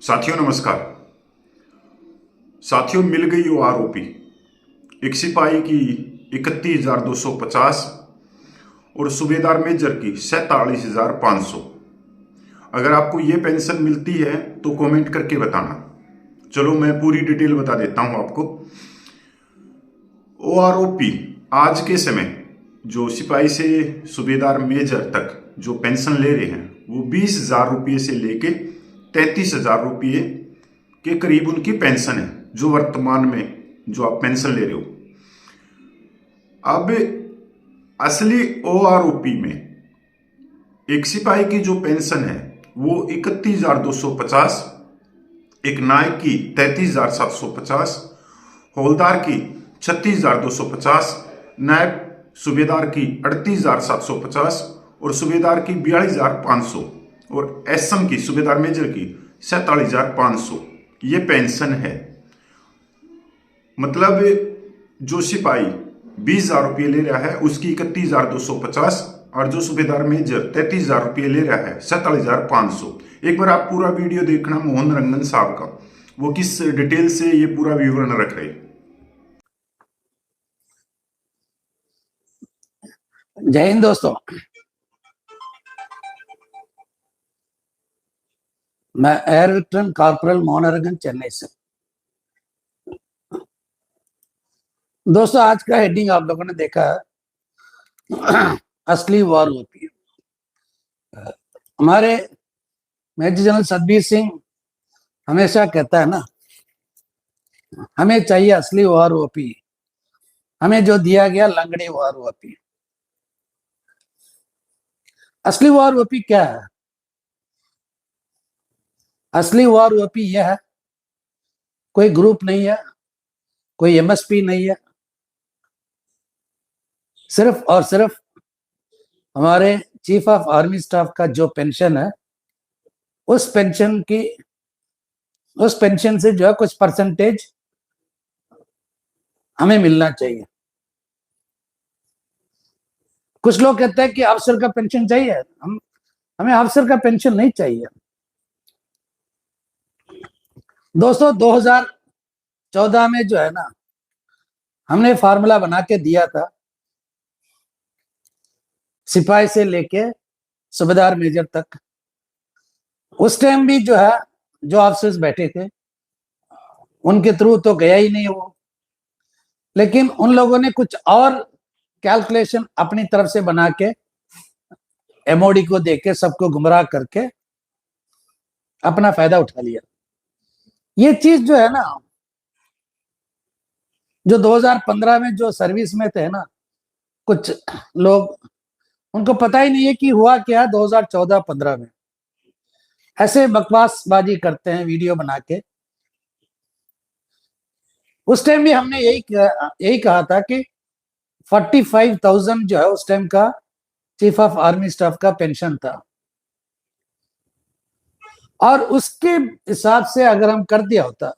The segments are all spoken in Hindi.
साथियों नमस्कार। साथियों मिल गई वो आरोपी। एक सिपाही की 31,250 और सूबेदार मेजर की 47,500। अगर आपको ये पेंशन मिलती है तो कमेंट करके बताना। चलो मैं पूरी डिटेल बता देता हूं आपको। ओ आरोपी आज के समय जो सिपाही से सूबेदार मेजर तक जो पेंशन ले रहे हैं वो 20,000 रुपये से लेके 33,000 रुपये के करीब उनकी पेंशन है, जो वर्तमान में जो आप पेंशन ले रहे हो। अब असली ओ आरोपी में एक सिपाही की जो पेंशन है वो 31,250, एक नायक की 33,750, हवलदार की 36,250, नायब सूबेदार की 38,750 और सूबेदार की 42,500 और एसएम की सूबेदार मेजर की 47,500 ये पेंशन है। मतलब जो सिपाही 20,000 रुपये ले रहा है उसकी 31,250 और जो सूबेदार मेजर 33,000 रुपये ले रहा है 47,500। एक बार आप पूरा वीडियो देखना मोहन रंगन साहब का, वो किस डिटेल से ये पूरा विवरण रख रहे। जय हिंद दोस्तों, मैं एयर लेफ्टिनेंट कॉर्पोरल मोहन रंगन चेन्नई से। दोस्तों आज का हेडिंग आप लोगों ने देखा है, असली वार ओपी। हमारे मेजर जनरल सतबीर सिंह हमेशा कहता है ना, हमें चाहिए असली वार ओपी, हमें जो दिया गया लंगड़ी वार ओपी। असली वार ओपी क्या है? असली वार ओपी यह है, कोई ग्रुप नहीं है, कोई एमएसपी नहीं है, सिर्फ और सिर्फ हमारे चीफ ऑफ आर्मी स्टाफ का जो पेंशन है उस पेंशन से जो है कुछ परसेंटेज हमें मिलना चाहिए। कुछ लोग कहते हैं कि अफसर का पेंशन चाहिए, हमें अफसर का पेंशन नहीं चाहिए। दोस्तों 2014 में जो है ना, हमने फार्मूला बना के दिया था, सिपाही से लेके सूबेदार मेजर तक। उस टाइम भी जो है जो ऑफिसर्स बैठे थे उनके थ्रू तो गया ही नहीं वो, लेकिन उन लोगों ने कुछ और कैलकुलेशन अपनी तरफ से बना के एमओडी को देके सबको गुमराह करके अपना फायदा उठा लिया। ये चीज जो है ना, जो 2015 में जो सर्विस में थे ना कुछ लोग, उनको पता ही नहीं है कि हुआ क्या 2014-15 में। ऐसे बकवासबाजी करते हैं वीडियो बना के। उस टाइम भी हमने यही कहा था कि 45,000 जो है उस टाइम का चीफ ऑफ आर्मी स्टाफ का पेंशन था, और उसके हिसाब से अगर हम कर दिया होता,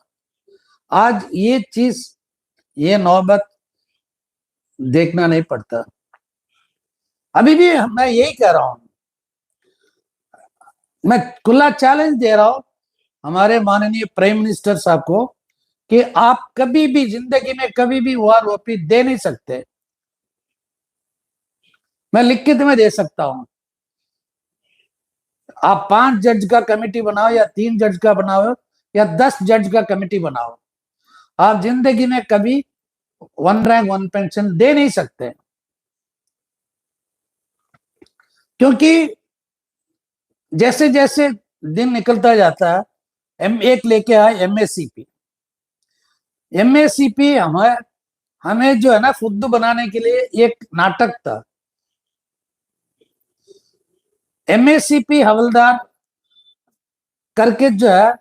आज ये चीज, ये नौबत देखना नहीं पड़ता। अभी भी मैं यही कह रहा हूं, मैं खुला चैलेंज दे रहा हूं हमारे माननीय प्राइम मिनिस्टर साहब को कि आप कभी भी जिंदगी में कभी भी वार ओपी दे नहीं सकते। मैं लिखित में दे सकता हूं, आप 5 जज का कमेटी बनाओ या 3 जज का बनाओ या 10 जज का कमेटी बनाओ, आप जिंदगी में कभी 1 रैंक 1 पेंशन दे नहीं सकते। क्योंकि जैसे जैसे दिन निकलता जाता है, एक लेके आए एमएससीपी। एमएससीपी हमें जो है ना फुद्दू बनाने के लिए एक नाटक था। एमएससीपी हवलदार करके जो है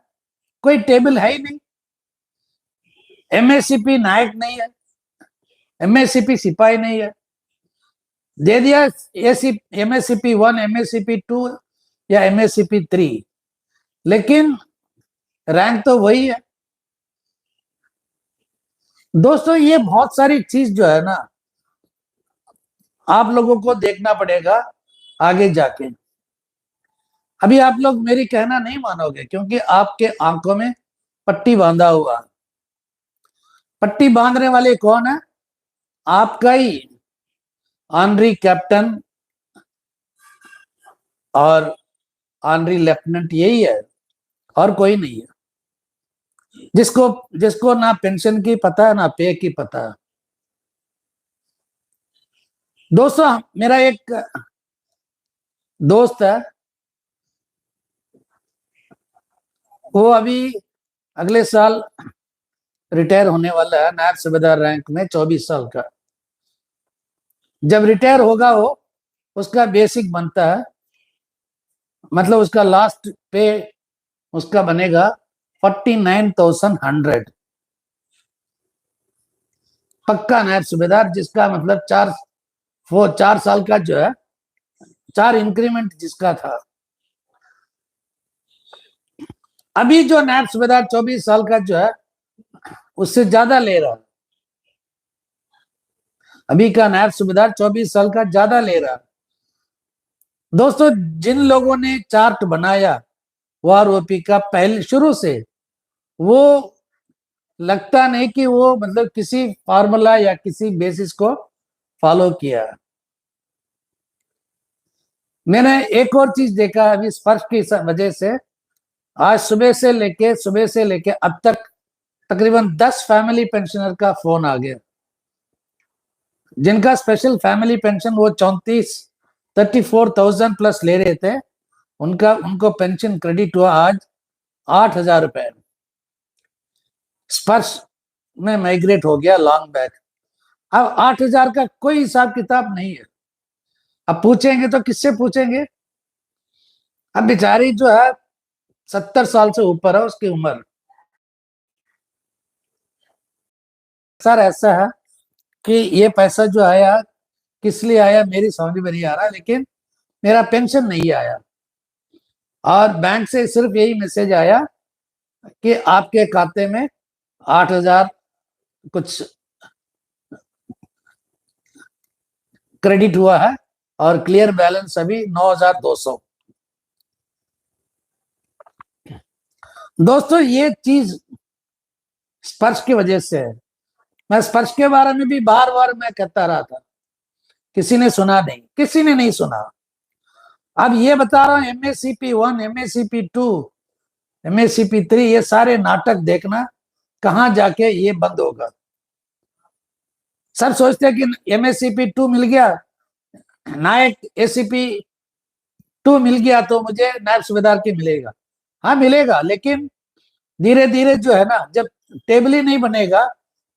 कोई टेबल है ही नहीं। एमएससीपी नायक नहीं है, एमएससीपी सिपाही नहीं है। दे दिया एमएससीपी 1, एमएससीपी 2 या एमएससीपी 3, लेकिन रैंक तो वही है। दोस्तों ये बहुत सारी चीज जो है ना आप लोगों को देखना पड़ेगा आगे जाके। अभी आप लोग मेरी कहना नहीं मानोगे, क्योंकि आपके आंखों में पट्टी बांधा हुआ। पट्टी बांधने वाले कौन है? आपका ही ऑनरी कैप्टन और ऑनरी लेफ्टिनेंट, यही है और कोई नहीं है। जिसको जिसको ना पेंशन की पता है ना पे की पता है। दोस्तों, मेरा एक दोस्त है, वो अभी अगले साल रिटायर होने वाला है, नायब सूबेदार रैंक में, 24 साल का। जब रिटायर होगा वो, उसका बेसिक बनता है, मतलब उसका लास्ट पे उसका बनेगा 49,100। पक्का नायब सूबेदार, जिसका मतलब 4 साल का जो है, 4 इंक्रीमेंट जिसका था। अभी जो नायब सूबेदार 24 साल का जो है, उससे ज्यादा ले रहा है। अभी का नायब सूबेदार 24 साल का ज्यादा ले रहा है। दोस्तों, जिन लोगों ने चार्ट बनाया वार ओपी का पहले शुरू से, वो लगता नहीं कि वो मतलब किसी फार्मूला या किसी बेसिस को फॉलो किया। मैंने एक और चीज देखा अभी स्पर्श की वजह से, आज सुबह से लेके अब तक तकरीबन 10 फैमिली पेंशनर का फोन आ गया, जिनका स्पेशल फैमिली पेंशन वो 34,000 प्लस ले रहे थे, उनको पेंशन क्रेडिट हुआ आज 8,000 रुपए। स्पर्श में माइग्रेट हो गया लॉन्ग बैक। अब 8,000 का कोई हिसाब किताब नहीं है। अब पूछेंगे तो किससे पूछेंगे? अब बेचारी जो है 70 साल से ऊपर है उसकी उम्र। सर, ऐसा है कि ये पैसा जो आया किस लिए आया मेरी समझ में नहीं आ रहा, लेकिन मेरा पेंशन नहीं आया, और बैंक से सिर्फ यही मैसेज आया कि आपके खाते में 8,000 कुछ क्रेडिट हुआ है और क्लियर बैलेंस अभी 9,200। दोस्तों, ये चीज स्पर्श की वजह से है। मैं स्पर्श के बारे में भी बार बार मैं कहता रहा था, किसी ने सुना नहीं, किसी ने नहीं सुना। अब ये बता रहा हूं, MACP 1, MACP 2, MACP 3, ये सारे नाटक देखना कहां जाके ये बंद होगा। सब सोचते हैं कि MACP 2 मिल गया, नायक ACP 2 मिल गया तो मुझे नायब सूबेदार की मिलेगा। हाँ मिलेगा, लेकिन धीरे धीरे जो है ना, जब टेबल ही नहीं बनेगा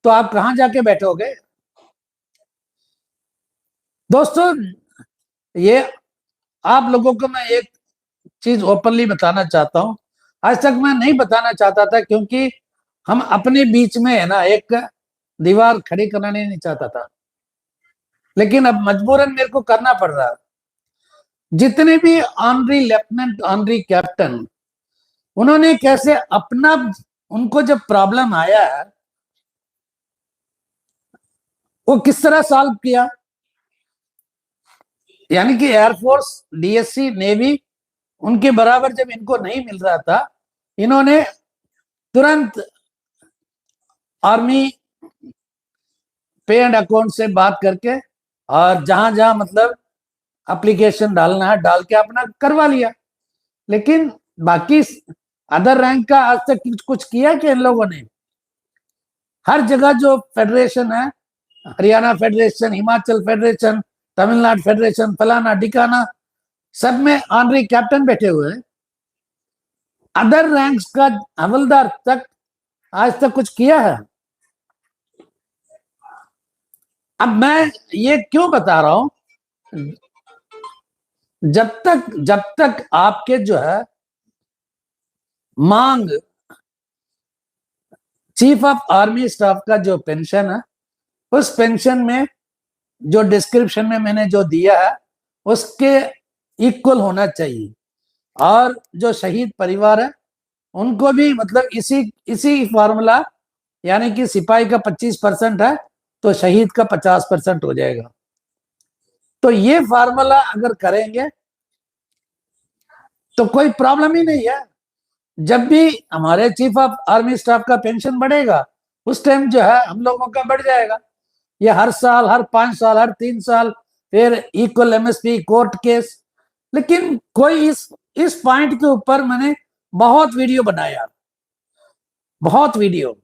तो आप कहां जाके बैठोगे? दोस्तों, ये आप लोगों को मैं एक चीज ओपनली बताना चाहता हूं। आज तक मैं नहीं बताना चाहता था, क्योंकि हम अपने बीच में है ना एक दीवार खड़ी कराने नहीं चाहता था, लेकिन अब मजबूरन मेरे को करना पड़ रहा है। जितने भी ऑनरी लेफ्टिनेंट, ऑनरी कैप्टन, उन्होंने कैसे अपना, उनको जब प्रॉब्लम आया है वो किस तरह सॉल्व किया। यानी कि एयरफोर्स, DSC, नेवी, उनके बराबर जब इनको नहीं मिल रहा था, इन्होंने तुरंत आर्मी पे एंड अकाउंट से बात करके और जहां जहां मतलब एप्लीकेशन डालना है डाल के अपना करवा लिया। लेकिन बाकी अदर रैंक का आज तक कुछ किया कि इन लोगों ने? हर जगह जो फेडरेशन है, Haryana federation, Himachal federation, Tamil Nadu federation, फलाना डिकाना, सब में ऑनरी कैप्टन बैठे हुए हैं। अदर रैंक्स का हवलदार तक आज तक कुछ किया है? अब मैं ये क्यों बता रहा हूं, जब तक आपके जो है मांग चीफ ऑफ आर्मी स्टाफ का जो पेंशन है, उस पेंशन में जो डिस्क्रिप्शन में मैंने जो दिया है उसके इक्वल होना चाहिए। और जो शहीद परिवार है उनको भी मतलब इसी फॉर्मूला, यानी कि सिपाही का 25% है तो शहीद का 50% हो जाएगा। तो ये फार्मूला अगर करेंगे तो कोई प्रॉब्लम ही नहीं है। जब भी हमारे चीफ ऑफ आर्मी स्टाफ का पेंशन बढ़ेगा उस टाइम जो है हम लोगों का बढ़ जाएगा। ये हर साल, हर 5 साल, हर 3 साल, फिर इक्वल एमएसपी, कोर्ट केस। लेकिन कोई इस पॉइंट के ऊपर मैंने बहुत वीडियो बनाया, बहुत वीडियो,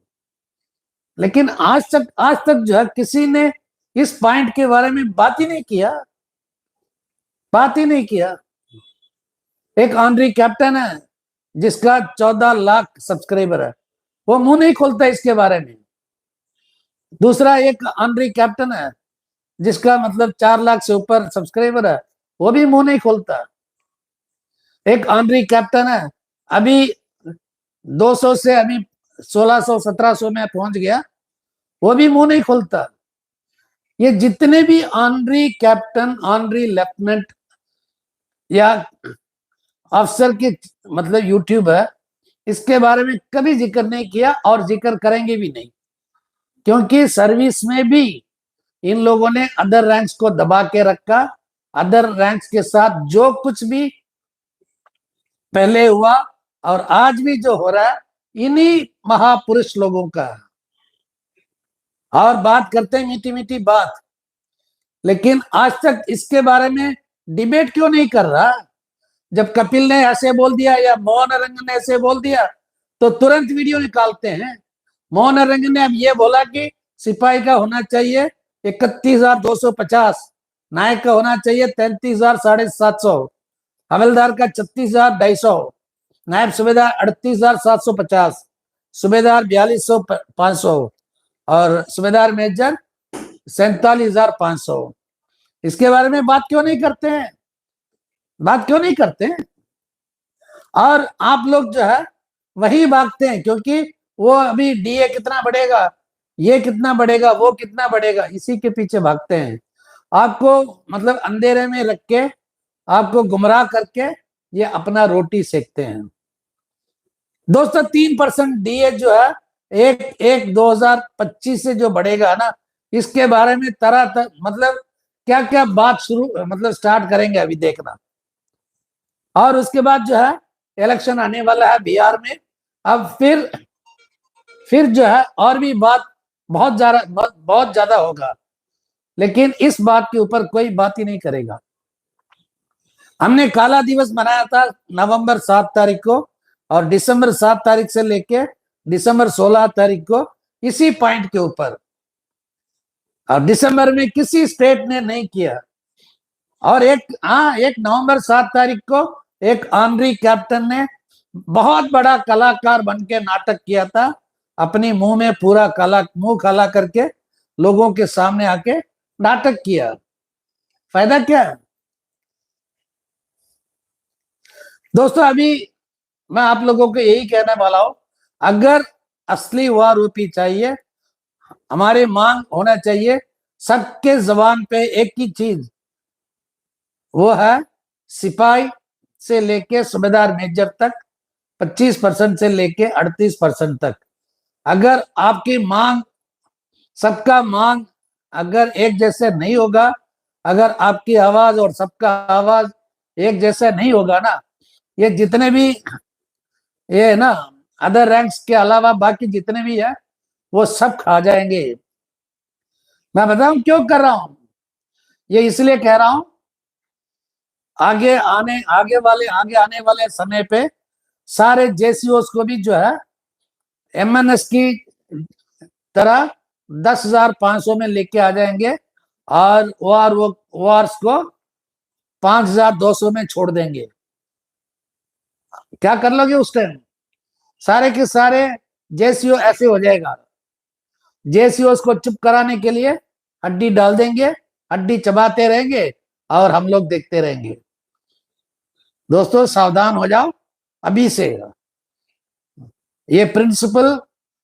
लेकिन आज तक जो है किसी ने इस पॉइंट के बारे में बात ही नहीं किया, बात ही नहीं किया। एक ऑनरी कैप्टन है जिसका 14 लाख सब्सक्राइबर है, वो मुंह नहीं खोलता इसके बारे में। दूसरा एक ऑनरी कैप्टन है जिसका मतलब 4 लाख से ऊपर सब्सक्राइबर है, वो भी मुंह नहीं खोलता। एक ऑनरी कैप्टन है अभी 200 से अभी 1600 1700 में पहुंच गया, वो भी मुंह नहीं खोलता। ये जितने भी ऑनरी कैप्टन, ऑनरी लेफ्टिनेंट या अफसर के मतलब यूट्यूब है, इसके बारे में कभी जिक्र नहीं किया और जिक्र करेंगे भी नहीं, क्योंकि सर्विस में भी इन लोगों ने अदर रैंक्स को दबा के रखा। अदर रैंक्स के साथ जो कुछ भी पहले हुआ और आज भी जो हो रहा है इन्हीं महापुरुष लोगों का। और बात करते हैं मीठी मीठी बात, लेकिन आज तक इसके बारे में डिबेट क्यों नहीं कर रहा? जब कपिल ने ऐसे बोल दिया या मोहन रंगन ने ऐसे बोल दिया तो तुरंत वीडियो निकालते हैं। मोहन रंगन ने अब ये बोला कि सिपाही का होना चाहिए 31,250, नायक का होना चाहिए 33,750, हवलदार का 36,250, नायब सूबेदार 38,750, सूबेदार 42,500 और सूबेदार मेजर 47,500। इसके बारे में बात क्यों नहीं करते हैं? बात क्यों नहीं करते हैं? और आप लोग जो है वही भागते हैं, क्योंकि वो अभी डीए कितना बढ़ेगा, ये कितना बढ़ेगा, वो कितना बढ़ेगा, इसी के पीछे भागते हैं। आपको मतलब अंधेरे में रख के, आपको गुमराह करके ये अपना रोटी सेकते हैं। दोस्तों 3% डीए जो है एक 2025 से जो बढ़ेगा ना, इसके बारे में तरह मतलब क्या क्या बात शुरू मतलब स्टार्ट करेंगे अभी देखना। और उसके बाद जो है इलेक्शन आने वाला है बिहार में, अब फिर जो है और भी बात बहुत ज्यादा होगा, लेकिन इस बात के ऊपर कोई बात ही नहीं करेगा। हमने काला दिवस मनाया था नवंबर 7 तारीख को, और दिसंबर 7 तारीख से लेके दिसंबर 16 तारीख को इसी पॉइंट के ऊपर, और दिसंबर में किसी स्टेट ने नहीं किया। और एक नवंबर 7 तारीख को एक ऑनरी कैप्टन ने बहुत बड़ा कलाकार बन के नाटक किया था, अपनी मुंह में पूरा मुंह काला करके लोगों के सामने आके नाटक किया। फायदा क्या है दोस्तों? अभी मैं आप लोगों को यही कहने वाला हूं, अगर असली वार रूपी चाहिए, हमारी मांग होना चाहिए सबके जबान पे एक ही चीज, वो है सिपाही से लेके सूबेदार मेजर तक 25% से लेके 38% तक। अगर आपकी मांग, सबका मांग अगर एक जैसे नहीं होगा, अगर आपकी आवाज और सबका आवाज एक जैसा नहीं होगा ना, ये जितने भी ये ना अदर रैंक्स के अलावा बाकी जितने भी है वो सब खा जाएंगे। मैं बताऊं क्यों कर रहा हूं? ये इसलिए कह रहा हूं, आगे आने वाले समय पे सारे जेसीओस को भी जो है एमएनएस की तरह 10,500 में लेके आ जाएंगे, और वार्स को 5,200 में छोड़ देंगे। क्या कर लोगे उस टाइम? सारे के सारे जेसीओ ऐसे हो जाएगा। जेसीओस को चुप कराने के लिए हड्डी डाल देंगे, हड्डी चबाते रहेंगे और हम लोग देखते रहेंगे। दोस्तों सावधान हो जाओ अभी से। ये प्रिंसिपल,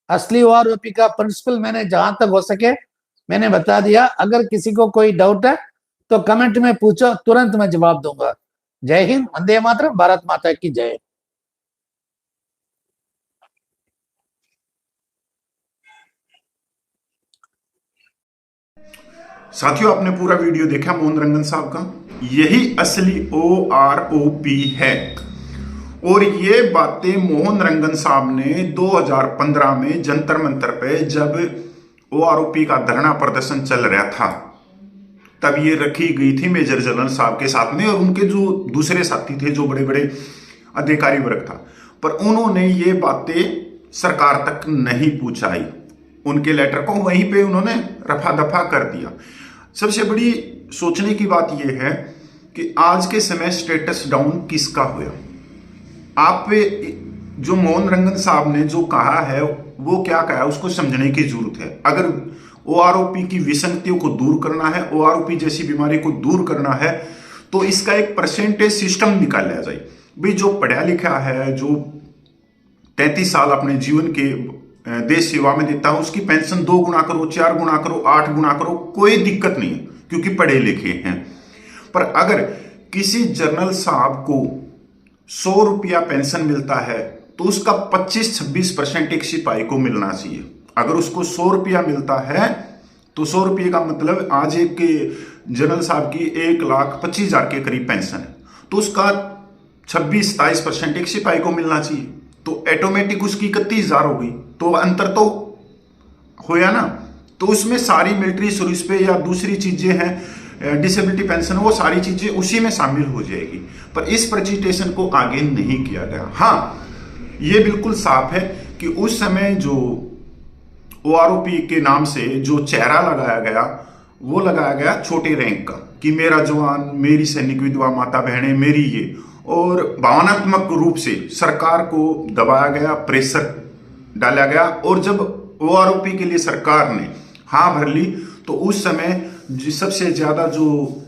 असली वार रूपी का प्रिंसिपल मैंने जहां तक हो सके मैंने बता दिया। अगर किसी को कोई डाउट है तो कमेंट में पूछो, तुरंत मैं जवाब दूंगा। जय हिंद, वंदे मातरम, भारत माता की जय। साथियों आपने पूरा वीडियो देखा मोहन रंगन साहब का। यही असली OROP है। और ये बातें मोहन रंगन साहब ने 2015 में जंतर मंतर पे जब ओआरओपी का धरना प्रदर्शन चल रहा था तब ये रखी गई थी मेजर जनरल साहब के साथ में, और उनके जो दूसरे साथी थे जो बड़े बड़े अधिकारी वर्ग था, पर उन्होंने ये बातें सरकार तक नहीं पहुंचाई। उनके लेटर को वहीं पे उन्होंने रफा दफा कर दिया। सबसे बड़ी सोचने की बात यह है कि आज के समय स्टेटस डाउन किसका हुआ। आप जो मोहन रंगन साहब ने जो कहा है वो क्या कहा उसको समझने की जरूरत है। अगर ओआरओपी की विसंगतियों को दूर करना है, ओआरओपी जैसी बीमारी को दूर करना है, तो इसका एक परसेंटेज सिस्टम निकाला जाए। भाई जो पढ़ा लिखा है, जो 33 साल अपने जीवन के देश सेवा में देता है, उसकी पेंशन 2 गुना करो, 4 गुना करो, 8 गुना करो, कोई दिक्कत नहीं है क्योंकि पढ़े लिखे हैं। पर अगर किसी जनरल साहब को 100 रुपया पेंशन मिलता है तो उसका 25-26% एक सिपाही को मिलना चाहिए। अगर उसको 100 रुपया मिलता है तो 100 रुपये का मतलब आज एक जनरल साहब की 1,25,000 के करीब पेंशन है, तो उसका 26-27% एक सिपाही को मिलना चाहिए, तो ऑटोमेटिक उसकी 31,000 हो गई। तो अंतर तो होया ना। तो उसमें सारी मिलिट्री सर्विस पे या दूसरी चीजें हैं, डिसेबिलिटी पेंशन, वो सारी चीजें उसी में शामिल हो जाएगी। पर इस प्रचिटेशन को आगे नहीं किया गया। हाँ, ये बिल्कुल साफ है कि उस समय जो ओआरओपी के नाम से जो चेहरा लगाया गया वो लगाया गया छोटे रैंक का, कि मेरा जवान, मेरी सैनिक विधवा माता बहनें, मेरी ये, और भावनात्मक रूप से सरकार को दबाया गया, प्रेशर डाला गया। और जब ओआरओपी के लिए सरकार ने हाँ भर ली तो उस समय सबसे ज्यादा जो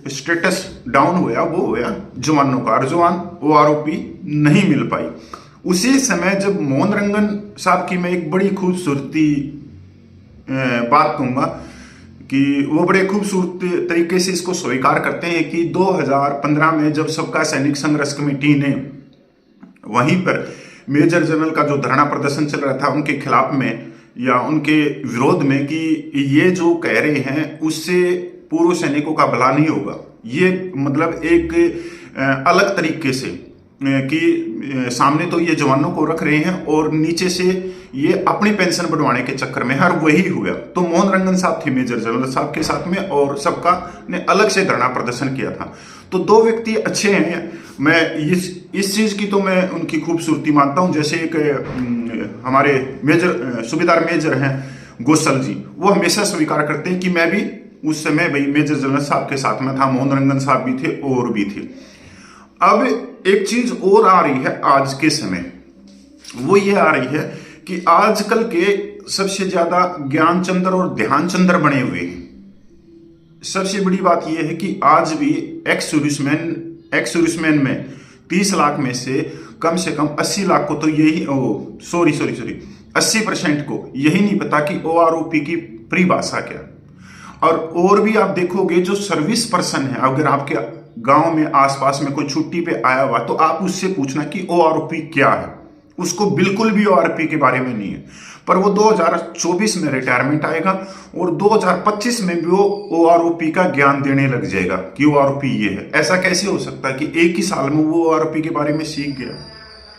स्टेटस डाउन हुआ वो हुआ जवानों का, और जवान ओआरओपी नहीं मिल पाई। उसी समय जब मोहन रंगन साहब की मैं एक बड़ी खूबसूरती बात कहूंगा कि वो बड़े खूबसूरत तरीके से इसको स्वीकार करते हैं कि 2015 में जब सबका सैनिक संघर्ष कमेटी ने वहीं पर मेजर जनरल का जो धरना प्रदर्शन चल रहा था उनके खिलाफ में या उनके विरोध में, कि ये जो कह रहे हैं उससे पूर्व सैनिकों का भला नहीं होगा, ये मतलब एक अलग तरीके से कि सामने तो ये जवानों को रख रहे हैं और नीचे से ये अपनी पेंशन बढ़वाने के चक्कर में, हर वही हुआ। तो मोहन रंगन साहब थे मेजर जनरल साहब के साथ में, और सबका ने अलग से धरना प्रदर्शन किया था। तो 2 व्यक्ति अच्छे हैं, मैं इस चीज की तो मैं उनकी खूबसूरती मानता हूं। जैसे एक हमारे मेजर सूबेदार मेजर हैं गोसल जी, वो हमेशा स्वीकार करते हैं कि मैं भी उस समय भाई मेजर जनरल साहब के साथ में था, मोहन रंगन साहब भी थे और भी थे। अब एक चीज और आ रही है आज के समय, वो ये आ रही है कि आजकल के सबसे ज्यादा ज्ञानचंद्र और ध्यानचंद्र बने हुए हैं। सबसे बड़ी बात यह है कि आज भी एक्स सर्विसमैन में 30 लाख में से कम 80 लाख को तो यही 80% को यही नहीं पता कि ओआरओपी की परिभाषा क्या। और भी आप देखोगे जो सर्विस पर्सन है, अगर आपके गांव में आसपास में कोई छुट्टी पे आया हुआ तो आप उससे पूछना कि ओआरओपी क्या है, उसको बिल्कुल भी ओआरओपी के बारे में नहीं है। पर वो 2024 में रिटायरमेंट आएगा और 2025 में भी वो ओआरओपी का ज्ञान देने लग जाएगा कि ओआरओपी ये है। ऐसा कैसे हो सकता है कि एक ही साल में वो ओआरओपी के बारे में सीख गया,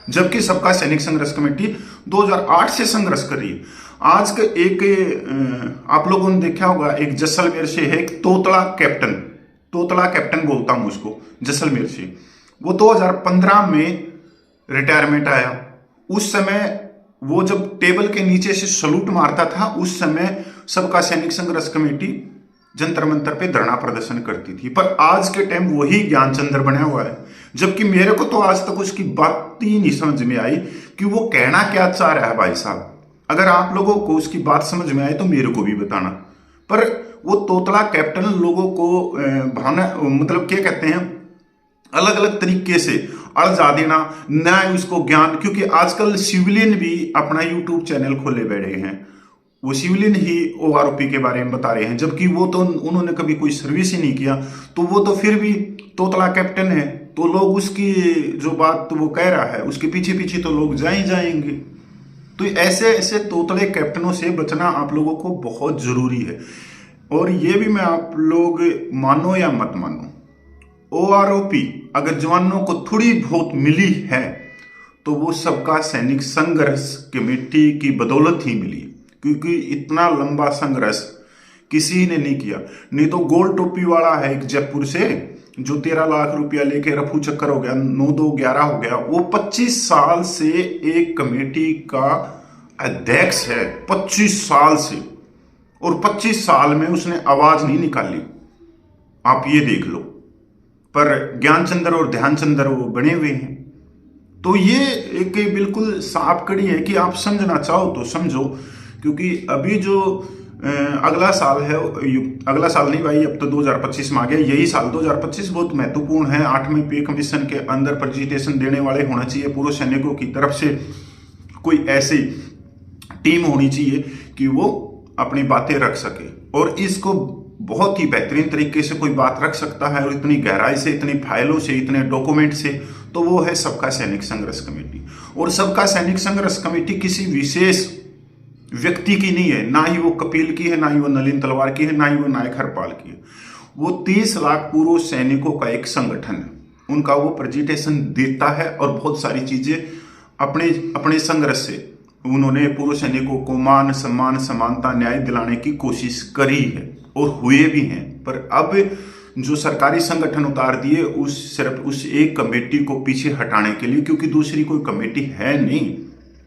जबकि सबका सैनिक संघर्ष कमेटी 2008 से संघर्ष कर रही है। आज का एक आप लोगों ने देखा होगा, एक जैसलमेर से है एक तोतला कैप्टन बोलता हूं उसको, जैसलमेर से, वो 2015 में रिटायरमेंट आया। उस समय वो जब टेबल के नीचे से सलूट मारता था, उस समय सबका सैनिक संघर्ष कमेटी जंतर मंतर पे धरना प्रदर्शन करती थी। पर आज के टाइम वही ज्ञानचंद्र बना हुआ है, जबकि मेरे को तो आज तक उसकी बात ही नहीं समझ में आई कि वो कहना क्या चाह रहा है। भाई साहब, अगर आप लोगों को उसकी बात समझ में आए तो मेरे को भी बताना। पर वो तोतला कैप्टन लोगों को भावना मतलब क्या कहते हैं, अलग अलग तरीके से अड़जा देना, न उसको ज्ञान, क्योंकि आजकल सिविलियन भी अपना यूट्यूब चैनल खोले बैठे हैं, वो सिविलियन ही ओआरओपी के बारे में बता रहे हैं, जबकि वो तो उन्होंने कभी कोई सर्विस ही नहीं किया। तो वो तो फिर भी तोतला कैप्टन है, तो लोग उसकी जो बात तो वो कह रहा है उसके पीछे पीछे तो लोग जा ही जाएंगे। तो ऐसे तोतले कैप्टनों से बचना आप लोगों को बहुत जरूरी है। और ये भी मैं आप लोग मानो या मत मानो, ओआरओपी अगर जवानों को थोड़ी बहुत मिली है तो वो सबका सैनिक संघर्ष कमेटी की बदौलत ही मिली, क्योंकि इतना लंबा संघर्ष किसी ने नहीं किया। नहीं तो गोल टोपी वाला है एक जयपुर से, जो 13 लाख रुपया लेके रफू चक्कर हो गया, 9-2-11 हो गया, वो 25 साल से एक कमेटी का अध्यक्ष है, 25 साल से, और 25 साल में उसने आवाज नहीं निकाली। आप ये देख लो। पर ज्ञानचंद्र और ध्यानचंद्र वो बने हुए हैं। तो ये एक बिल्कुल साफ कड़ी है कि आप समझना चाहो तो समझो, क्योंकि अभी जो अगला साल है, अगला साल नहीं भाई, अब तो 2025 में आ गया, यही साल 2025 बहुत महत्वपूर्ण है। 8वें पे कमीशन के अंदर प्रेजेंटेशन देने वाले होना चाहिए पूर्व सैनिकों की तरफ से, कोई ऐसी टीम होनी चाहिए कि वो अपनी बातें रख सके, और इसको बहुत ही बेहतरीन तरीके से कोई बात रख सकता है, और इतनी गहराई से, इतनी फाइलों से, इतने डॉक्यूमेंट से, तो वो है सबका सैनिक संघर्ष कमेटी। और सबका सैनिक संघर्ष कमेटी किसी विशेष व्यक्ति की नहीं है, ना ही वो कपिल की है, ना ही वो नलिन तलवार की है, ना ही वो नायक हरपाल की है। वो 30 लाख पूर्व सैनिकों का एक संगठन है, उनका वो प्रेजेंटेशन देता है, और बहुत सारी चीजें अपने अपने संघर्ष से उन्होंने पूर्व सैनिकों को मान सम्मान समानता न्याय दिलाने की कोशिश करी है, और हुए भी हैं। पर अब जो सरकारी संगठन उतार दिए सिर्फ उस एक कमेटी को पीछे हटाने के लिए, क्योंकि दूसरी कोई कमेटी है नहीं।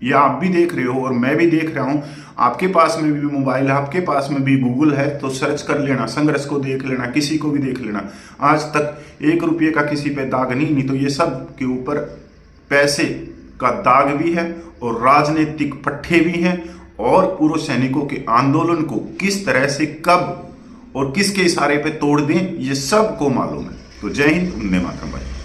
ये आप भी देख रहे हो और मैं भी देख रहा हूं, आपके पास में भी मोबाइल है, आपके पास में भी गूगल है, तो सर्च कर लेना, संघर्ष को देख लेना, किसी को भी देख लेना। आज तक 1 रुपये का किसी पे दाग नहीं तो ये सब के ऊपर पैसे का दाग भी है, और राजनीतिक पट्टे भी हैं, और पूर्व सैनिकों के आंदोलन को किस तरह से कब और किसके इशारे पे तोड़ दें, ये सबको मालूम है। तो जय हिंद, वंदे मातरम भाई।